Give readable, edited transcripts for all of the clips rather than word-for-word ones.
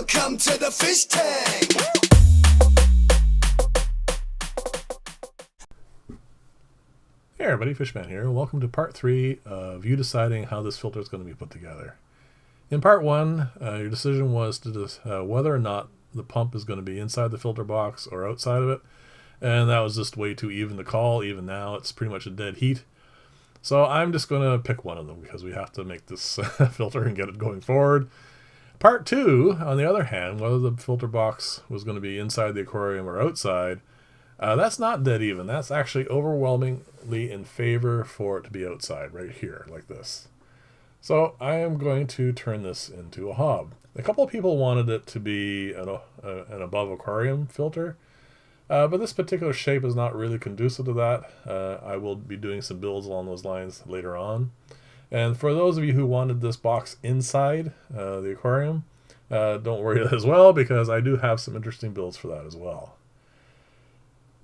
Welcome to the fish tank. Hey everybody, Fishman here, and welcome to part 3 of you deciding how this filter is going to be put together. In part 1, your decision was to whether or not the pump is going to be inside the filter box or outside of it, and that was just way too even to call. Even now it's pretty much a dead heat. So I'm just going to pick one of them because we have to make this filter and get it going forward. Part 2, on the other hand, whether the filter box was going to be inside the aquarium or outside, that's not dead even. That's actually overwhelmingly in favor for it to be outside, right here, like this. So I am going to turn this into a hob. A couple of people wanted it to be an above aquarium filter, but this particular shape is not really conducive to that. I will be doing some builds along those lines later on. And for those of you who wanted this box inside the aquarium, don't worry as well, because I do have some interesting builds for that as well.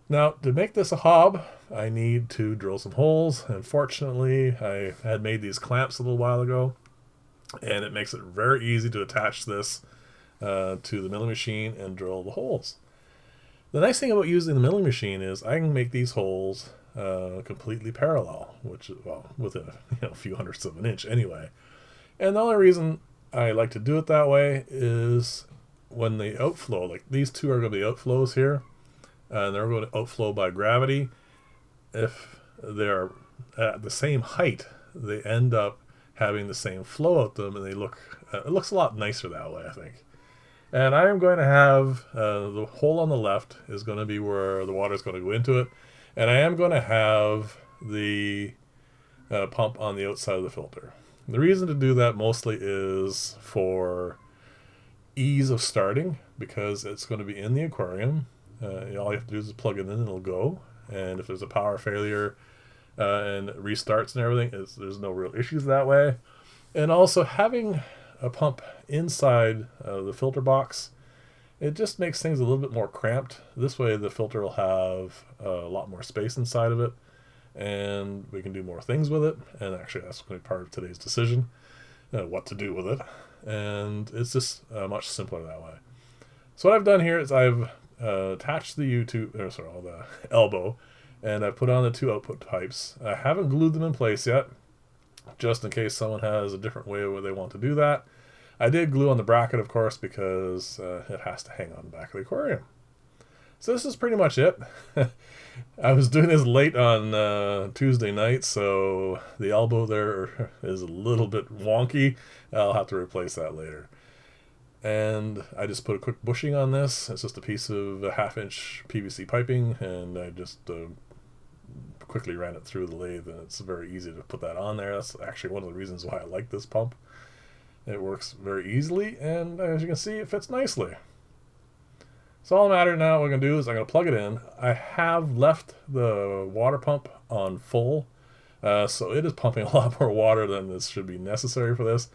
Now, to make this a hob, I need to drill some holes, and fortunately I had made these clamps a little while ago, and it makes it very easy to attach this to the milling machine and drill the holes. The nice thing about using the milling machine is I can make these holes completely parallel, which is, well, within a few hundredths of an inch anyway. And the only reason I like to do it that way is when the outflow, like these two are going to be outflows here, and they're going to outflow by gravity. If they're at the same height, they end up having the same flow out them, and they look it looks a lot nicer that way, I think. And I am going to have the hole on the left is going to be where the water is going to go into it, and I am going to have the pump on the outside of the filter. The reason to do that mostly is for ease of starting, because it's going to be in the aquarium. All you have to do is plug it in and it'll go. And if there's a power failure and restarts and everything, there's no real issues that way. And also having a pump inside the filter box, it just makes things a little bit more cramped. This way the filter will have a lot more space inside of it, and we can do more things with it. And actually that's going to be part of today's decision, what to do with it. And it's just much simpler that way. So what I've done here is I've attached the the elbow, and I put on the two output pipes. I haven't glued them in place yet, just in case someone has a different way where they want to do that. I did glue on the bracket, of course, because it has to hang on the back of the aquarium. So this is pretty much it. I was doing this late on Tuesday night, so the elbow there is a little bit wonky. I'll have to replace that later. And I just put a quick bushing on this. It's just a piece of 1/2-inch PVC piping, and I just quickly ran it through the lathe, and it's very easy to put that on there. That's actually one of the reasons why I like this pump. It works very easily, and as you can see, it fits nicely. So all the matter now, what I'm going to do is I'm going to plug it in. I have left the water pump on full, so it is pumping a lot more water than this should be necessary for this.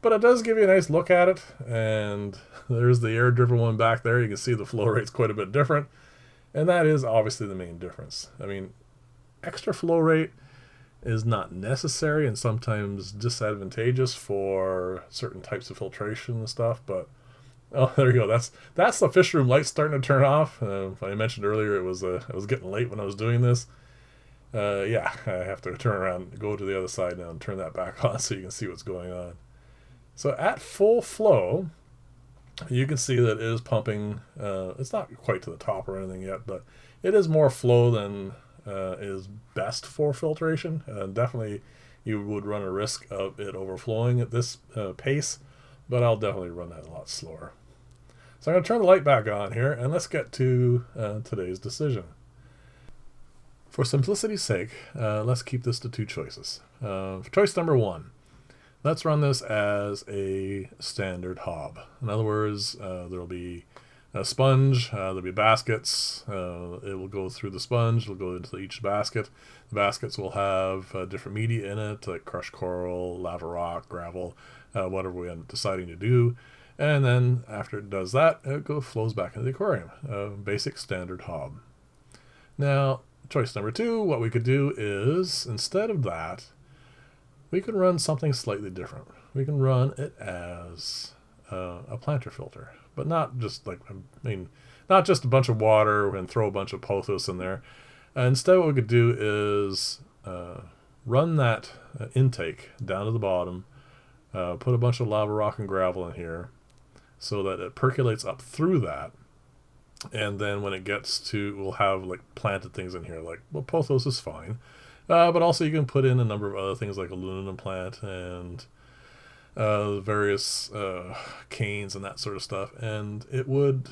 But it does give you a nice look at it, and there's the air-driven one back there. You can see the flow rate's quite a bit different, and that is obviously the main difference. I mean, extra flow rate is not necessary and sometimes disadvantageous for certain types of filtration and stuff, but oh, there you go. That's the fish room light starting to turn off. I mentioned earlier it was getting late when I was doing this. Yeah, I have to turn around, go to the other side now, and turn that back on so you can see what's going on. So at full flow, you can see that it is pumping. It's not quite to the top or anything yet, but it is more flow than is best for filtration. Definitely you would run a risk of it overflowing at this pace, but I'll definitely run that a lot slower. So I'm going to turn the light back on here, and let's get to today's decision. For simplicity's sake, let's keep this to two choices. For choice number 1, let's run this as a standard hob. In other words, there'll be a sponge, there'll be baskets, it will go through the sponge, it'll go into each basket. The baskets will have different media in it, like crushed coral, lava rock, gravel, whatever we end up deciding to do. And then after it does that, it flows back into the aquarium. Basic standard hob. Now, choice number 2, what we could do is, instead of that, we can run something slightly different. We can run it as a planter filter, but not just like, I mean, not just a bunch of water and throw a bunch of pothos in there. Instead, what we could do is run that intake down to the bottom, put a bunch of lava rock and gravel in here so that it percolates up through that. And then when it gets to, we'll have like planted things in here, like, well, pothos is fine. But also you can put in a number of other things like aluminum plant and various canes and that sort of stuff. And it would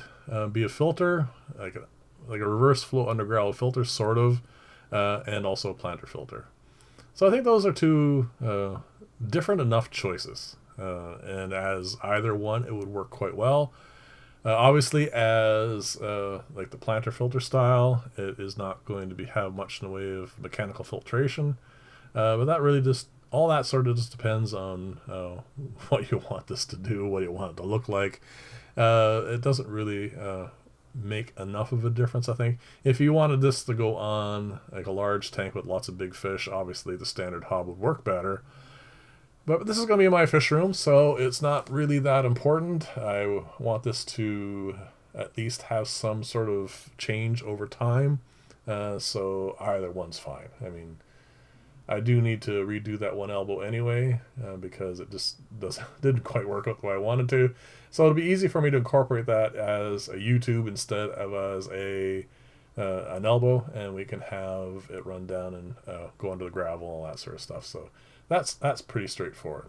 be a filter, like a reverse flow underground filter, sort of, and also a planter filter. So I think those are two different enough choices. And as either one, it would work quite well. Obviously, as like the planter filter style, it is not going to have much in the way of mechanical filtration. But that really just, all that sort of just depends on what you want this to do, what you want it to look like. It doesn't really make enough of a difference, I think. If you wanted this to go on like a large tank with lots of big fish, obviously the standard hob would work better. But this is going to be my fish room, so it's not really that important. I want this to at least have some sort of change over time, so either one's fine. I mean, I do need to redo that one elbow anyway, because it just didn't quite work out the way I wanted to. So it'll be easy for me to incorporate that as a U-tube instead of as an elbow, and we can have it run down and go under the gravel and all that sort of stuff. So that's pretty straightforward.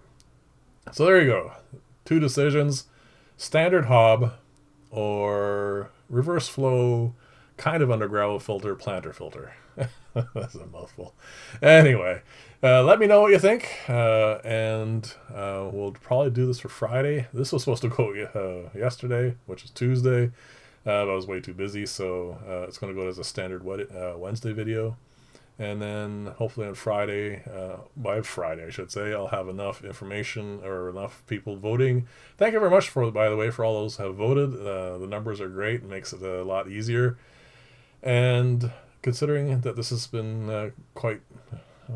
So there you go. Two decisions: standard hob or reverse flow kind of under gravel filter planter filter. That's a mouthful. Anyway, let me know what you think, and we'll probably do this for Friday. This was supposed to go yesterday, which is Tuesday, but I was way too busy, so it's going to go as a standard Wednesday video. And then hopefully on Friday, by Friday I should say, I'll have enough information or enough people voting. Thank you very much, by the way, for all those who have voted. The numbers are great. It makes it a lot easier. And considering that this has been quite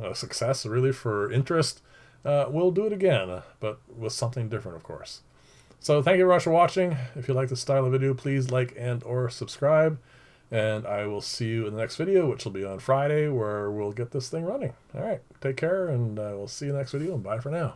a success, really, for interest, we'll do it again, but with something different, of course. So thank you very much for watching. If you like this style of video, please like and or subscribe. And I will see you in the next video, which will be on Friday, where we'll get this thing running. All right, take care, and we'll see you in the next video, and bye for now.